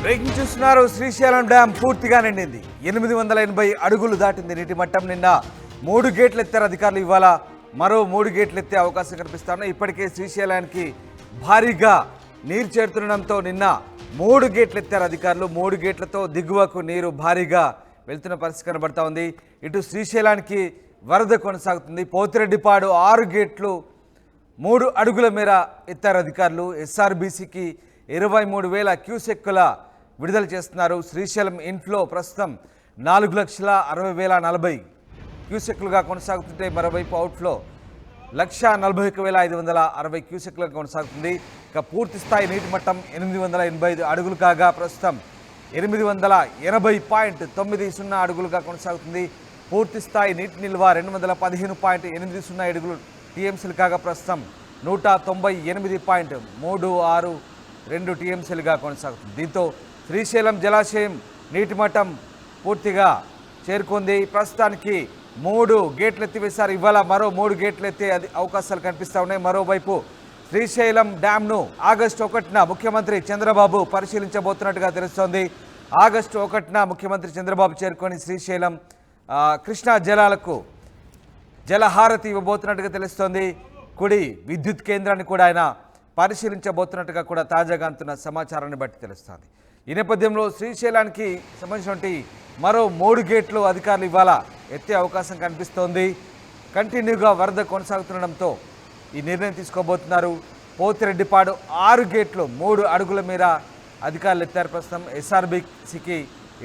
Breaking చూస్తున్నారు. Srisailam dam పూర్తిగా నిండింది. 880 అడుగులు దాటింది నీటి మట్టం. నిన్న 3 గేట్లు ఎత్తారు అధికారులు. ఇవాళ మరో 3 గేట్లు ఎత్తే అవకాశం కనిపిస్తాను. ఇప్పటికే శ్రీశైలానికి భారీగా నీరు చేరుతుండడంతో నిన్న 3 గేట్లు ఎత్తారు అధికారులు. 3 గేట్లతో దిగువకు నీరు భారీగా వెళ్తున్న పరిస్థితి కనబడతా ఉంది. ఇటు శ్రీశైలానికి వరద కొనసాగుతుంది. పోతిరెడ్డిపాడు 6 గేట్లు 3 అడుగుల మేర ఎత్తారు అధికారులు. ఎస్ఆర్బీసీకి 23,000 క్యూసెక్కుల విడుదల చేస్తున్నారు. శ్రీశైలం ఇన్ఫ్లో ప్రస్తుతం 4,60,40 క్యూసెక్కులుగా కొనసాగుతుంటే మరోవైపు అవుట్ఫ్లో 1,41,560 క్యూసెక్కులుగా కొనసాగుతుంది. ఇక పూర్తి స్థాయి నీటి మట్టం 885 అడుగులు కాగా ప్రస్తుతం 880.90 అడుగులుగా కొనసాగుతుంది. పూర్తి స్థాయి నీటి నిల్వ 215.80 టీఎంసీలు కాగా ప్రస్తుతం 198.36 టీఎంసీలుగా కొనసాగుతుంది. దీంతో శ్రీశైలం జలాశయం నీటి మట్టం పూర్తిగా చేరుకుంది. ప్రస్తుతానికి 3 గేట్లు ఎత్తివేశారు. ఇవాళ మరో 3 గేట్లు ఎత్తే అవకాశాలు కనిపిస్తూ ఉన్నాయి. మరోవైపు శ్రీశైలం డ్యాంను ఆగస్టు 1న ముఖ్యమంత్రి చంద్రబాబు పరిశీలించబోతున్నట్టుగా తెలుస్తోంది. ఆగస్టు 1న ముఖ్యమంత్రి చంద్రబాబు చేరుకొని శ్రీశైలం కృష్ణా జలాలకు జలహారతి ఇవ్వబోతున్నట్టుగా తెలుస్తోంది. కుడి విద్యుత్ కేంద్రాన్ని కూడా ఆయన పరిశీలించబోతున్నట్టుగా కూడా తాజాగా అందుతున్న సమాచారాన్ని బట్టి తెలుస్తోంది. ఈ నేపథ్యంలో శ్రీశైలానికి సంబంధించినటువంటి మరో 3 గేట్లు అధికారులు ఇవాళ ఎత్తే అవకాశం కనిపిస్తోంది. కంటిన్యూగా వరద కొనసాగుతుండడంతో ఈ నిర్ణయం తీసుకోబోతున్నారు. పోతిరెడ్డిపాడు 6 గేట్లు 3 అడుగుల మేర అధికారులు ఎత్తారు. ప్రస్తుతం ఎస్ఆర్బీసీకి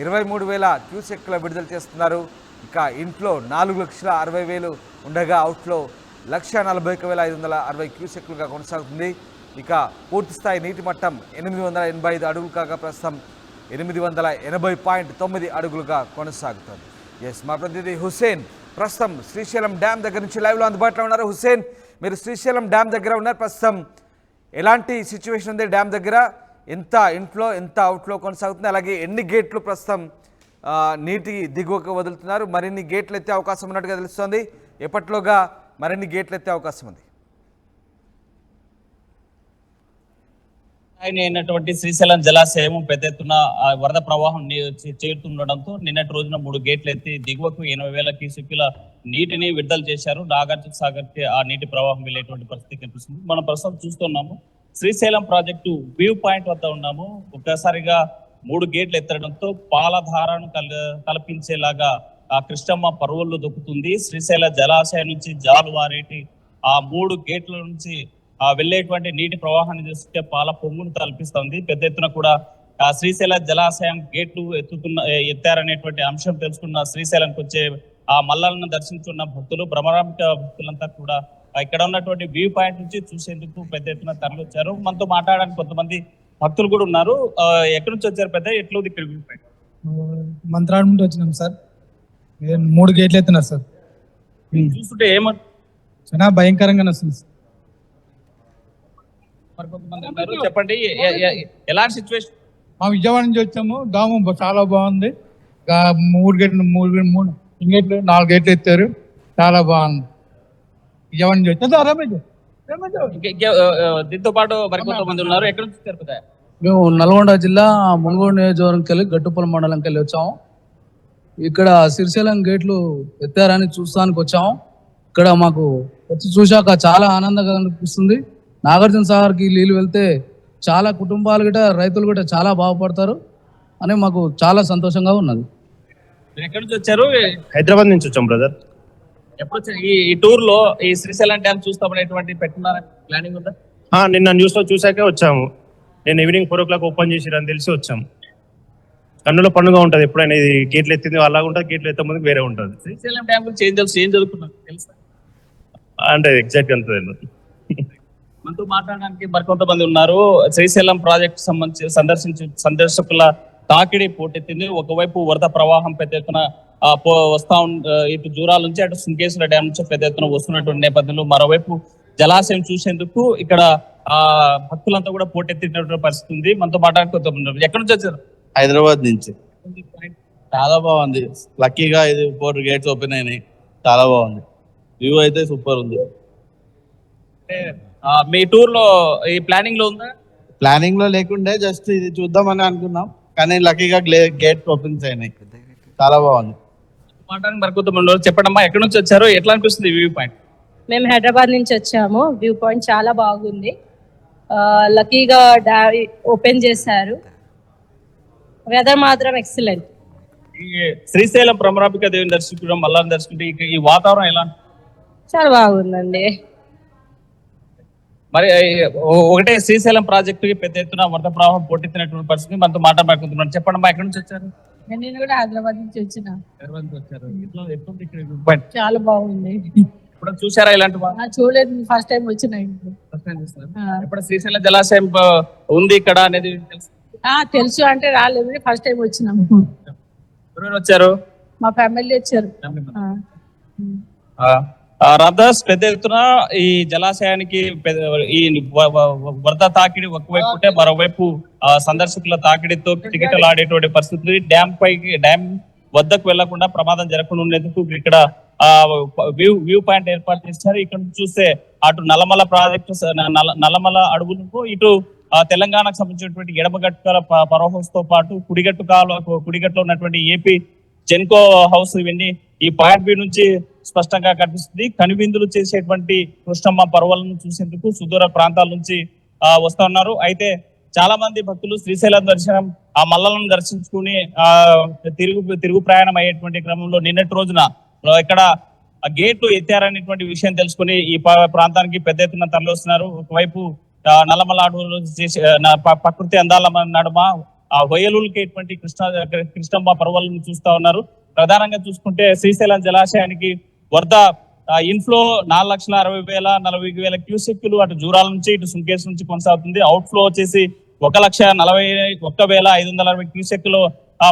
23,000 క్యూసెక్కుల విడుదల చేస్తున్నారు. ఇక ఇన్ఫ్లో 4,60,000 ఉండగా అవుట్ఫ్లో 1,41,560 క్యూసెక్కులుగా కొనసాగుతుంది. ఇక పూర్తి స్థాయి నీటి మట్టం 885 అడుగులు కాగా ప్రస్తుతం 880.90 అడుగులుగా కొనసాగుతుంది. ఎస్, మా ప్రతినిధి హుస్సేన్ ప్రస్తుతం శ్రీశైలం డ్యామ్ దగ్గర నుంచి లైవ్లో అందుబాటులో ఉన్నారు. హుస్సేన్, మీరు శ్రీశైలం డ్యామ్ దగ్గర ఉన్నారు. ప్రస్తుతం ఎలాంటి సిచ్యువేషన్ ఉంది డ్యామ్ దగ్గర? ఎంత ఇన్ఫ్లో ఎంత అవుట్ఫ్లో కొనసాగుతుంది? అలాగే ఎన్ని గేట్లు ప్రస్తుతం నీటి దిగువకు వదులుతున్నారు? మరిన్ని గేట్లు ఎత్తే అవకాశం ఉన్నట్టుగా తెలుస్తోంది. ఎప్పట్లోగా మరిన్ని గేట్లు ఎత్తే అవకాశం ఉంది? అయినటువంటి శ్రీశైలం జలాశయం పెద్ద ఎత్తున వరద ప్రవాహం చేరుతుండడంతో నిన్నటి రోజున 3 గేట్లు ఎత్తి దిగువకు 80,000 క్యూసెక్కుల నీటిని విడుదల చేశారు. నాగార్జున సాగర్ కి ఆ నీటి ప్రవాహం వెళ్ళేటువంటి పరిస్థితి కనిపిస్తుంది. మనం ప్రస్తుతం చూస్తున్నాము శ్రీశైలం ప్రాజెక్టు వ్యూ పాయింట్ వద్ద ఉన్నాము. ఒక్కసారిగా 3 గేట్లు ఎత్తడంతో పాలధారను కల్పించేలాగా ఆ కృష్ణమ్మ పరువుల్లో దొక్కుతుంది. శ్రీశైల జలాశయం నుంచి జాలువారేటి ఆ 3 గేట్ల నుంచి వెళ్ళేటువంటి నీటి ప్రవాహాన్ని చూస్తే పాల పొంగును తలపిస్తుంది. పెద్ద ఎత్తున కూడా శ్రీశైల జలాశయం గేట్లు ఎత్తారనేటువంటి అంశం తెలుసుకున్న శ్రీశైలంకి వచ్చే ఆ మల్లలను దర్శించుకున్న భక్తులు, భ్రమరాంబిక భక్తులంతా కూడా ఇక్కడ ఉన్నటువంటి వ్యూ పాయింట్ నుంచి చూసేందుకు పెద్ద ఎత్తున తరలివచ్చారు. మనతో మాట్లాడడానికి కొంతమంది భక్తులు కూడా ఉన్నారు. ఎక్కడి నుంచి వచ్చారు పెద్ద? ఎట్లా ఇక్కడ వ్యూ పాయింట్? మంత్రాడు నుండి వచ్చినాం సార్. 3 గేట్లు ఎత్తున్నారు సార్. చూస్తుంటే చాలా భయంకరంగా వస్తుంది సార్. మరి కొంతమంది ఉన్నారు, చెప్పండి ఎలాంటి సిచ్యువేషన్? మా విజయవాడ నుంచి వచ్చాము. డాము చాలా బాగుంది. 3 గేట్లు 3 గేట్లు 4 గేట్లు ఎత్తారు. చాలా బాగుంది. విజయవాడ నుంచి వచ్చాము. దీంతో పాటు మరి కొంతమంది ఉన్నారు. ఎక్కడ నుంచి వచ్చారు పెద్ద? మేము నల్గొండ జిల్లా మునుగోడు నియోజకవర్గంకి వెళ్ళి గట్టుపల్లి మండలంకి వెళ్ళి వచ్చాము. ఇక్కడ శ్రీశైలం గేట్లు ఎత్తారని చూస్తానికి వచ్చాము. ఇక్కడ మాకు వచ్చి చూశాక చాలా ఆనందంగా అనిపిస్తుంది. నాగార్జున సాగర్కి నీళ్ళు వెళ్తే చాలా కుటుంబాలు గిట రైతులు గిట చాలా బాగుపడతారు అని మాకు చాలా సంతోషంగా ఉన్నది. ఎక్కడి నుంచి వచ్చారు? హైదరాబాద్ నుంచి వచ్చాం బ్రదర్. ఎప్పుడు ఈ టూర్ లో ఈ శ్రీశైలం డ్యామ్ చూస్తామనేటువంటి పెట్టుకున్నారని ప్లానింగ్ ఉందా? నిన్న న్యూస్ లో చూసాకే వచ్చాము. నేను ఈవినింగ్ 4 o'clock ఓపెన్ చేసిరని తెలిసి వచ్చాము. కన్నుల పండుగ ఉంటుంది ఎప్పుడైనా. ఇది గేట్లు ఎత్తింది అలాగా ఉంటుంది, గేట్లు ఎత్తే ముందు వేరే ఉంటుంది. శ్రీశైలం డ్యామ్ గురించి ఏం చదువుకున్నారు తెలుసా? అంటే ఎగ్జాక్ట్ అంత తెలియదు. మనతో మాట్లాడడానికి మరికొంతమంది ఉన్నారు. శ్రీశైలం ప్రాజెక్టు సంబంధించి సందర్శకుల తాకిడి పోటెత్తింది. ఒకవైపు వరద ప్రవాహం పెద్ద ఎత్తున వస్తా ఇటు జూరాల నుంచి అటు సుంకేశ్వర డ్యామ్ నుంచి పెద్ద ఎత్తున వస్తున్నటువంటి నేపథ్యంలో మరోవైపు జలాశయం చూసేందుకు ఇక్కడ భక్తులంతా కూడా పోటెత్తినటువంటి పరిస్థితి ఉంది. మనతో మాట్లాడుకుంటున్నారు. ఎక్కడి నుంచి వచ్చారు? హైదరాబాద్ నుంచి. చాలా బాగుంది. లక్కీగా ఇది 4 గేట్స్ ఓపెన్ అయినాయి. చాలా బాగుంది. వ్యూ అయితే సూపర్ ఉంది. మీ టూర్ లో ఈ ప్లానింగ్ లో ఉందా? ప్లానింగ్ లో లేకుండే జస్ట్ ఇది చూద్దామని అనుకున్నాం. కానీ లక్కీగా గేట్ ఓపెన్స్ అయినాయి. చాలా బాగుంది. మాట్లాడండి మరికొద్ది చెప్పండమ్మా, ఎక్కడి నుంచి వచ్చారు, ఎట్లా అనిపిస్తుంది వ్యూ పాయింట్? మేము హైదరాబాద్ నుంచి వచ్చాము. వ్యూ పాయింట్ చాలా బాగుంది. లక్కీగా ఓపెన్ చేశారు. వెదర్ మాత్రం ఎక్సలెంట్. ఈ శ్రీశైలం భ్రమరాంబిక దేవిని దర్శించడం, మల్లాన్ని దర్శించడం, ఈ వాతావరణం ఎలా? చాలా బాగుందండి. మరి ఒకటే శ్రీశైలం ప్రాజెక్టు కి పెద్ద ఎత్తున వరద ప్రవాహం పోటెత్తినటువంటి పరిస్థితి మనతో మాట్లాడుకుంటున్నాను. చెప్పండి, ఎక్కడి నుంచి వచ్చారు? నేను కూడా హైదరాబాద్ నుంచి వచ్చిన. వచ్చారు. చాలా బాగుంది. ఇప్పుడు చూసారా ఇలాంటి చూడలేదు, ఫస్ట్ టైం వచ్చిన. ఇప్పుడు శ్రీశైలం జలాశయం ఉంది ఇక్కడ అనేది తెలుసు, అంటే రాలేదు, ఫస్ట్ టైం వచ్చినాము. ఎవరు వచ్చారు? మా ఫ్యామిలీ వచ్చారు. రాధాస్, పెద్ద ఎత్తున ఈ జలాశయానికి ఈ వరద తాకిడి ఒకవైపు ఉంటే మరోవైపు సందర్శకుల తాకిడితో కిటకిటలాడేటువంటి పరిస్థితి. డ్యామ్ వద్దకు వెళ్లకుండా ప్రమాదం జరగకుండా ఉండేందుకు ఇక్కడ వ్యూ పాయింట్ ఏర్పాటు చేశారు. ఇక్కడ చూస్తే అటు నల్లమల ప్రాజెక్టు, నల్లమల అడవులకు, ఇటు తెలంగాణకు సంబంధించినటువంటి ఎడమగట్టుల పరోహంతో పాటు కుడిగట్టులో ఉన్నటువంటి ఏపీ జెన్కో హౌస్, ఇవన్నీ ఈ పాయింట్ బి నుంచి స్పష్టంగా కనిపిస్తుంది. కనువిందులు చేసేటువంటి కృష్ణమ్మ పర్వాలను చూసేందుకు సుదూర ప్రాంతాల నుంచి వస్తా ఉన్నారు. అయితే చాలా మంది భక్తులు శ్రీశైలం దర్శనం, ఆ మల్లలను దర్శించుకుని తిరుగు ప్రయాణం అయ్యేటువంటి క్రమంలో నిన్నటి రోజున ఇక్కడ గేట్లు ఎత్తారనేటువంటి విషయం తెలుసుకుని ఈ ప్రాంతానికి పెద్ద ఎత్తున తరలి వస్తున్నారు. ఒకవైపు నల్లమల అడవులు చేసే ప్రకృతి అందాల నడుమ ఆ హొయలులకేటువంటి కృష్ణమ్మ పర్వాలను చూస్తా ఉన్నారు. ప్రధానంగా చూసుకుంటే శ్రీశైలం జలాశయానికి వరద ఇన్ఫ్లో 4,60,040 క్యూసెక్కులు అటు జూరాల నుంచి ఇటు సుంకేస్ నుంచి కొనసాగుతుంది. అవుట్ ఫ్లో వచ్చేసి 1,41,560 క్యూసెక్కులు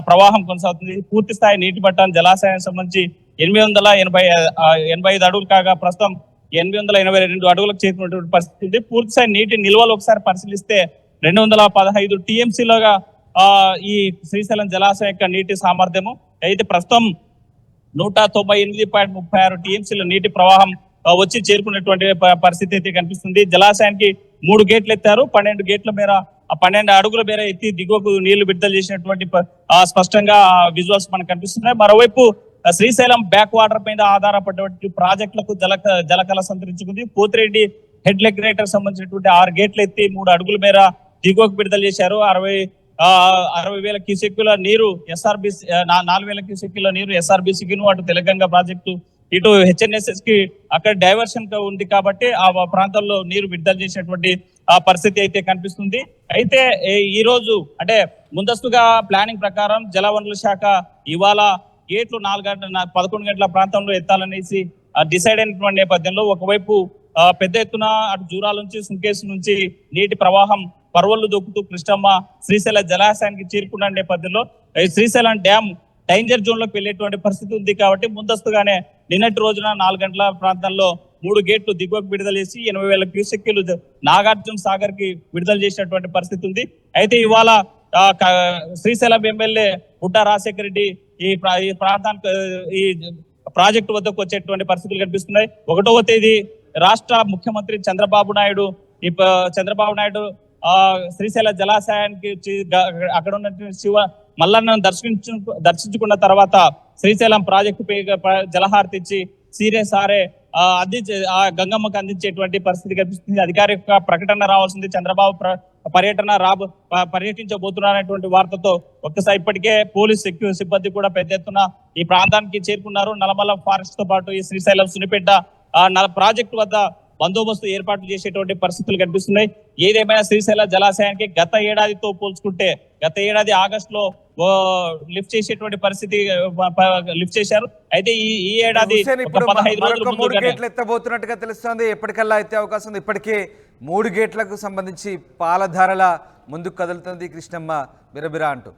ప్రవాహం కొనసాగుతుంది. పూర్తి స్థాయి నీటి మట్టాన్ని జలాశయానికి సంబంధించి 885 అడుగులు కాగా ప్రస్తుతం 882 అడుగులకు చేరుకున్నటువంటి పరిస్థితి ఉంది. పూర్తి స్థాయి నీటి నిల్వలు ఒకసారి పరిశీలిస్తే 215 టీఎంసీలుగా ఈ శ్రీశైలం జలాశయం యొక్క నీటి సామర్థ్యము. అయితే ప్రస్తుతం 198.36 టీఎంసీల నీటి ప్రవాహం వచ్చి చేరుకున్నటువంటి పరిస్థితి అయితే కనిపిస్తుంది. జలాశయానికి 3 గేట్లు ఎత్తారు. 12 గేట్ల మేర 12 అడుగుల మేర ఎత్తి దిగువకు నీళ్లు విడుదల చేసినటువంటి స్పష్టంగా విజువల్స్ మనకు కనిపిస్తున్నాయి. మరోవైపు శ్రీశైలం బ్యాక్ వాటర్ పైన ఆధారపడినటువంటి ప్రాజెక్టులకు జలకళ సంతరించుకుంది. పోతిరెడ్డి హెడ్ రెగ్యులేటర్ సంబంధించినటువంటి 6 గేట్లు ఎత్తి 3 అడుగుల మేర దిగువకు విడుదల చేశారు. 60,000 క్యూసెక్కుల నీరు ఎస్ఆర్బిసి, 4,000 క్యూసెక్కుల నీరు ఎస్ఆర్బిసికి, అటు తెలంగాణ ప్రాజెక్టు, ఇటు హెచ్ఎన్ఎస్ఎస్ కి అక్కడ డైవర్షన్ ఉంది కాబట్టి ఆ ప్రాంతాల్లో నీరు విడుదల చేసేటువంటి పరిస్థితి అయితే కనిపిస్తుంది. అయితే ఈ రోజు అంటే ముందస్తుగా ప్లానింగ్ ప్రకారం జలవనరుల శాఖ ఇవాళ గేట్లు 11 గంటల ప్రాంతంలో ఎత్తాలనేసి డిసైడ్ అయినటువంటి నేపథ్యంలో ఒకవైపు పెద్ద ఎత్తున అటు జూరాల నుంచి సుంకేసు నుంచి నీటి ప్రవాహం పర్వళ్ళు దొక్కుతూ కృష్ణమ్మ శ్రీశైల జలాశయానికి చేరుకున్న నేపథ్యంలో శ్రీశైలం డ్యామ్ డేంజర్ జోన్ లోకి వెళ్ళేటువంటి పరిస్థితి ఉంది. కాబట్టి ముందస్తుగానే నిన్నటి రోజున 4 గంటల ప్రాంతంలో 3 గేట్లు దిగువకు విడుదల చేసి 80,000 క్యూసెక్కులు నాగార్జున సాగర్ కి విడుదల చేసినటువంటి పరిస్థితి ఉంది. అయితే ఇవాళ శ్రీశైలం ఎమ్మెల్యే బుడ్డా రాజశేఖర రెడ్డి ఈ ప్రాంతానికి ఈ ప్రాజెక్టు వద్దకు వచ్చేటువంటి పరిస్థితులు కనిపిస్తున్నాయి. 1వ తేదీ రాష్ట్ర ముఖ్యమంత్రి చంద్రబాబు నాయుడు శ్రీశైల జలాశయానికి అక్కడ ఉన్నటువంటి శివ మల్లన్నను దర్శించుకున్న తర్వాత శ్రీశైలం ప్రాజెక్టు జలహారతి ఇచ్చి సీరే అందించే గంగమ్మకు అందించేటువంటి పరిస్థితి కనిపిస్తుంది. అధికారిక ప్రకటన రావాల్సింది. చంద్రబాబు పర్యటించబోతున్నారనేటువంటి వార్తతో ఒక్కసారి ఇప్పటికే పోలీస్ సిబ్బంది కూడా పెద్ద ఎత్తున ఈ ప్రాంతానికి చేరుకున్నారు. నల్లమల ఫారెస్ట్ తో పాటు ఈ శ్రీశైలం సునిపేట ప్రాజెక్టు వద్ద బందోబస్తు ఏర్పాట్లు చేసేటువంటి పరిస్థితులు కనిపిస్తున్నాయి. ఏదేమైనా శ్రీశైల జలాశయానికి గత ఏడాదితో పోల్చుకుంటే గత ఏడాది ఆగస్టులో లిఫ్ట్ చేసేటువంటి పరిస్థితి లిఫ్ట్ చేశారు. అయితే ఈ ఏడాది 15 రోజులు 3 గేట్లు ఎత్తబోతున్నట్టుగా తెలుస్తోంది. ఎప్పటికల్లా ఎత్తే అవకాశం ఉంది. ఇప్పటికే 3 గేట్లకు సంబంధించి పాలధారల ముందుకు కదులుతుంది కృష్ణమ్మ బిరబిరా అంటూ.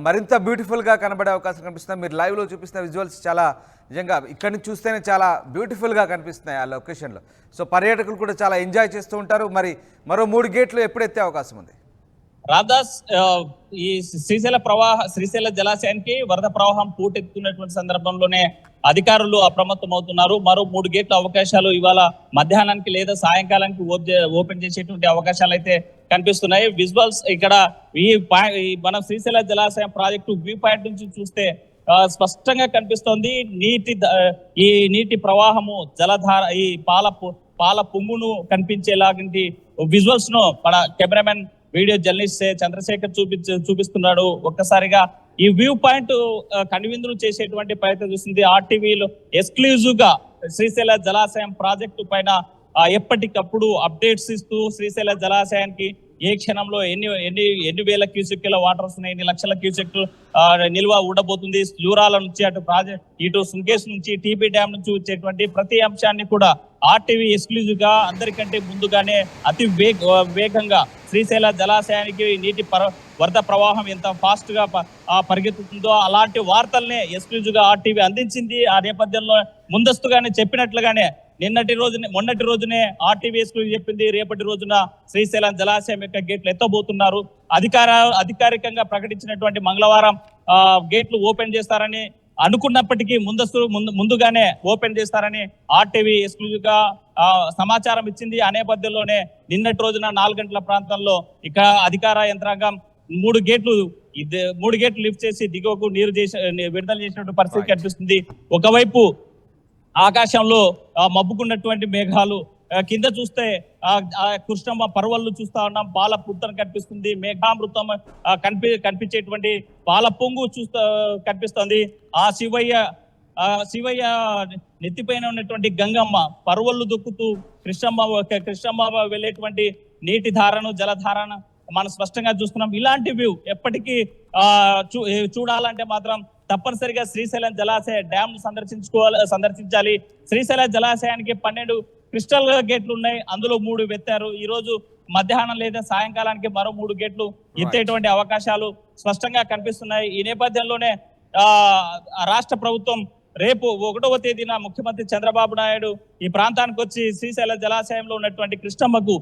మరింత బ్యూటిఫుల్గా కనబడే అవకాశం కనిపిస్తుంది. మీరు లైవ్లో చూపిస్తున్న విజువల్స్ చాలా నిజంగా ఇక్కడి నుంచి చూస్తేనే చాలా బ్యూటిఫుల్గా కనిపిస్తున్నాయి ఆ లొకేషన్లో. సో పర్యాటకులు కూడా చాలా ఎంజాయ్ చేస్తూ ఉంటారు. మరి మరో 3 గేట్లు ఎప్పుడు ఎత్తే అవకాశం ఉంది? రాధాస్, ఈ శ్రీశైల జలాశయానికి వరద ప్రవాహం పోటెత్తున్నటువంటి సందర్భంలోనే అధికారులు అప్రమత్తం అవుతున్నారు. మరో 3 గేట్ల అవకాశాలు ఇవాళ మధ్యాహ్నానికి లేదా సాయంకాలానికి ఓపెన్ చేసేటువంటి అవకాశాలు అయితే కనిపిస్తున్నాయి. విజువల్స్ ఇక్కడ మన శ్రీశైల జలాశయం ప్రాజెక్టు వ్యూ పాయింట్ నుంచి చూస్తే స్పష్టంగా కనిపిస్తోంది ఈ నీటి ప్రవాహము జలధార ఈ పాల పొంగును కనిపించేలాంటి విజువల్స్ ను మన కెమెరామెన్ వీడియో జర్నలిస్ట్ చంద్రశేఖర్ చూపిస్తున్నాడు. ఒక్కసారిగా ఈ వ్యూ పాయింట్ కనువిందులు చేసేటువంటి ప్రయత్నం చేస్తుంది. ఆర్టీవీలో ఎక్స్క్లూజివ్ గా శ్రీశైల జలాశయం ప్రాజెక్టు పైన ఎప్పటికప్పుడు అప్డేట్స్ ఇస్తూ శ్రీశైల జలాశయానికి ఏ క్షణంలో ఎన్ని వేల క్యూసెక్కుల వాటర్ వస్తున్నాయి, ఎన్ని లక్షల క్యూసెక్లు నిల్వ ఉండబోతుంది, జూరాల నుంచి ఇటు సుంకేస్ నుంచి టీబీ డ్యామ్ నుంచి వచ్చేటువంటి ప్రతి అంశాన్ని కూడా ఆర్టీవీ ఎక్స్క్లూజివ్ గా అందరికంటే ముందుగానే అతి వేగంగా శ్రీశైల జలాశయానికి నీటి వరద ప్రవాహం ఎంత ఫాస్ట్ గా పరిగెత్తుతుందో అలాంటి వార్తల్ని ఎక్స్క్లూజివ్ గా ఆర్టీవీ అందించింది. ఆ నేపథ్యంలో ముందస్తుగానే చెప్పినట్లుగానే మొన్నటి రోజునే ఆర్టీవీ ఎక్స్క్లూజివ్ చెప్పింది రేపటి రోజున శ్రీశైలం జలాశయం యొక్క గేట్లు ఎత్తబోతున్నారు. అధికారికంగా ప్రకటించినటువంటి మంగళవారం గేట్లు ఓపెన్ చేస్తారని అనుకున్నప్పటికీ ముందుగానే ఓపెన్ చేస్తారని ఆర్టీవీ ఎక్స్క్లూజివ్ గా సమాచారం ఇచ్చింది. ఆ నేపథ్యంలోనే నిన్నటి రోజున 4 గంటల ప్రాంతంలో ఇక అధికార యంత్రాంగం 3 గేట్లు లిఫ్ట్ చేసి దిగువకు నీరు విడుదల చేసినటువంటి పరిస్థితి కనిపిస్తుంది. ఒకవైపు ఆకాశంలో మబ్బుకున్నటువంటి మేఘాలు, కింద చూస్తే కృష్ణమ్మ పర్వళ్ళు చూస్తా ఉన్నాం, పాల పుట్టను కనిపిస్తుంది, మేఘామృతం కనిపించేటువంటి పాల పొంగు కనిపిస్తుంది. ఆ శివయ్య నెత్తిపైన ఉన్నటువంటి గంగమ్మ పర్వళ్ళు దొక్కుతూ కృష్ణమ్మ వెళ్ళేటువంటి నీటి ధారను జలధారను మనం స్పష్టంగా చూస్తున్నాం. ఇలాంటి వ్యూ ఎప్పటికీ చూడాలంటే మాత్రం తప్పనిసరిగా శ్రీశైలం జలాశయ డ్యామ్ సందర్శించాలి. శ్రీశైల జలాశయానికి 12 క్రిస్టల్ గేట్లు ఉన్నాయి, అందులో 3 ఎత్తారు. ఈ రోజు మధ్యాహ్నం లేదా సాయంకాలానికి మరో 3 గేట్లు ఎత్తేటువంటి అవకాశాలు స్పష్టంగా కనిపిస్తున్నాయి. ఈ నేపథ్యంలోనే రాష్ట్ర ప్రభుత్వం రేపు 1వ తేదీన ముఖ్యమంత్రి చంద్రబాబు నాయుడు ఈ ప్రాంతానికి వచ్చి శ్రీశైల జలాశయంలో ఉన్నటువంటి కృష్ణమ్మకు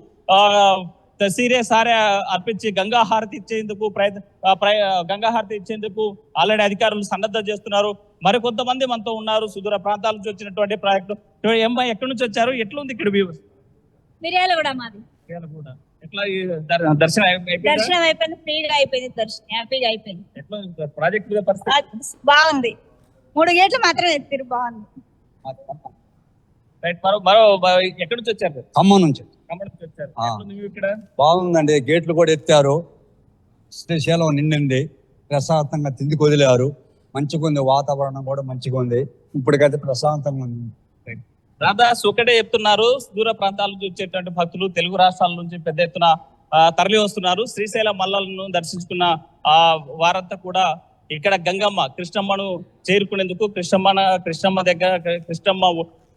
సారే అర్పించి గంగాహారతి ఇచ్చేందుకు ఆల్రెడీ అధికారులు సన్నద్ధం చేస్తున్నారు. మరి కొంతమంది మనతో ఉన్నారు సుదూర ప్రాంతాల నుంచి వచ్చినటువంటి ప్రాజెక్టు. ఎక్కడి నుంచి వచ్చారు, ఎట్లుంది ఇక్కడ వ్యూ? మిర్యాలగూడ మాది. ఎట్లా దర్శనం అయిపోయింది, ఫ్రీగా అయిపోయింది, దర్శనం హ్యాపీగా అయిపోయింది. ఎట్లా ప్రాజెక్ట్ బాగుంది. 3 గేట్లు మాత్రమే ఎత్తిరు, బాగుంది. మరో ఎక్కడి నుంచి వచ్చారు? ఖమ్మం నుంచి వచ్చారు. బాగుందండి, గేట్లు కూడా ఎత్తారు, శ్రీశైలం నిండింది, ప్రశాంతంగా తిందికి వదిలేరు, మంచిగా ఉంది, వాతావరణం కూడా మంచిగా ఉంది, ఇప్పటికైతే ప్రశాంతంగా ఉంది. రాధాస్ ఒకటే చెప్తున్నారు, దూర ప్రాంతాల నుంచి వచ్చేటువంటి భక్తులు తెలుగు రాష్ట్రాల నుంచి పెద్ద ఎత్తున తరలి వస్తున్నారు. శ్రీశైల మల్లలను దర్శించుకున్న వారంతా కూడా ఇక్కడ గంగమ్మ కృష్ణమ్మను చేరుకునేందుకు కృష్ణమ్మ దగ్గర కృష్ణమ్మ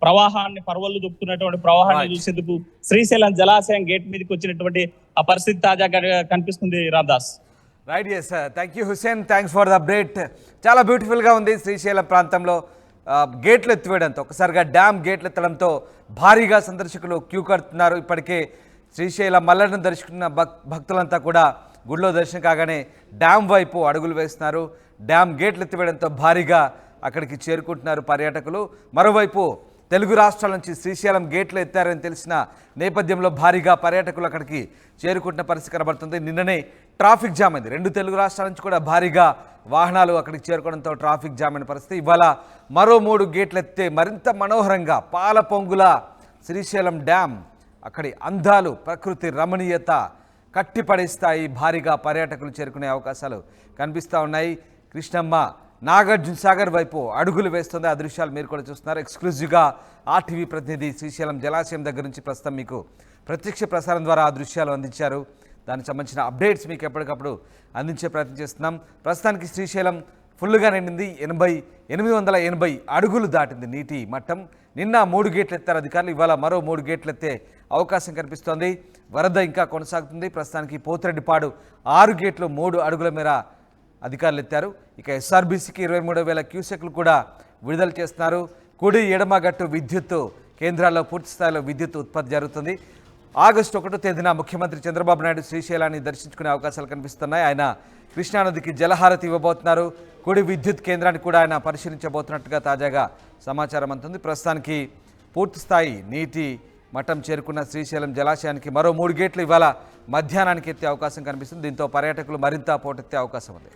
ప్రవాహాన్ని పర్వళ్ళు దుక్కుతున్నటువంటి ప్రవాహాన్ని చూసేందుకు శ్రీశైలం జలాశయం గేట్ మీదకి వచ్చినటువంటి ఆ పరిస్థితి తాజాగా కనిపిస్తుంది. Ramdas right, yes, thank you Hussain, thanks for the update. చాలా బ్యూటిఫుల్గా ఉంది శ్రీశైలం ప్రాంతంలో గేట్లు ఎత్తివేయడంతో, ఒకసారిగా డ్యామ్ గేట్లు ఎత్తడంతో భారీగా సందర్శకులు క్యూ కడుతున్నారు. ఇప్పటికే శ్రీశైలం మల్లలను దర్శించుకున్న భక్తులంతా కూడా గుడిలో దర్శనం కాగానే డ్యామ్ వైపు అడుగులు వేస్తున్నారు. డ్యామ్ గేట్లు ఎత్తివేయడంతో భారీగా అక్కడికి చేరుకుంటున్నారు పర్యాటకులు. మరోవైపు తెలుగు రాష్ట్రాల నుంచి శ్రీశైలం గేట్లు ఎత్తారని తెలిసిన నేపథ్యంలో భారీగా పర్యాటకులు అక్కడికి చేరుకుంటున్న పరిస్థితి కనబడుతుంది. నిన్ననే ట్రాఫిక్ జామ్ అయింది. 2 తెలుగు రాష్ట్రాల నుంచి కూడా భారీగా వాహనాలు అక్కడికి చేరుకోవడంతో ట్రాఫిక్ జామ్ అయిన పరిస్థితి. ఇవాళ మరో 3 గేట్లు ఎత్తే మరింత మనోహరంగా పాల పొంగుల శ్రీశైలం డ్యామ్, అక్కడి అందాలు, ప్రకృతి రమణీయత కట్టిపడేస్తాయి. భారీగా పర్యాటకులు చేరుకునే అవకాశాలు కనిపిస్తూ ఉన్నాయి. కృష్ణమ్మ నాగార్జున సాగర్ వైపు అడుగులు వేస్తుంది. ఆ దృశ్యాలు మీరు కూడా చూస్తున్నారు. ఎక్స్క్లూజివ్గా ఆర్టీవీ ప్రతినిధి శ్రీశైలం జలాశయం దగ్గర నుంచి ప్రస్తుతం మీకు ప్రత్యక్ష ప్రసారం ద్వారా ఆ దృశ్యాలు అందించారు. దానికి సంబంధించిన అప్డేట్స్ మీకు ఎప్పటికప్పుడు అందించే ప్రయత్నం చేస్తున్నాం. ప్రస్తుతానికి శ్రీశైలం ఫుల్గా నిండింది. 880 అడుగులు దాటింది నీటి మట్టం. నిన్న 3 గేట్లు ఎత్తారు అధికారులు, ఇవాళ మరో 3 గేట్లు ఎత్తే అవకాశం కనిపిస్తోంది. వరద ఇంకా కొనసాగుతుంది. ప్రస్తుతానికి పోతిరెడ్డిపాడు 6 గేట్లు 3 అడుగుల మేర అధికారులు ఎత్తారు. ఇక ఎస్ఆర్బీసీకి 23,000 క్యూసెక్లు కూడా విడుదల చేస్తున్నారు. కుడి ఎడమగట్టు విద్యుత్తు కేంద్రాల్లో పూర్తి స్థాయిలో విద్యుత్ ఉత్పత్తి జరుగుతుంది. ఆగస్టు 1వ తేదీన ముఖ్యమంత్రి చంద్రబాబు నాయుడు శ్రీశైలాన్ని దర్శించుకునే అవకాశాలు కనిపిస్తున్నాయి. ఆయన కృష్ణానదికి జలహారతి ఇవ్వబోతున్నారు. కుడి విద్యుత్ కేంద్రాన్ని కూడా ఆయన పరిశీలించబోతున్నట్టుగా తాజాగా సమాచారం అందుతుంది. ప్రస్తుతానికి పూర్తి స్థాయి నీటి మఠం చేరుకున్న శ్రీశైలం జలాశయానికి మరో 3 గేట్లు ఇవాళ మధ్యాహ్నానికి ఎత్తే అవకాశం కనిపిస్తుంది. దీంతో పర్యాటకులు మరింత పోటెత్తే అవకాశం ఉంది.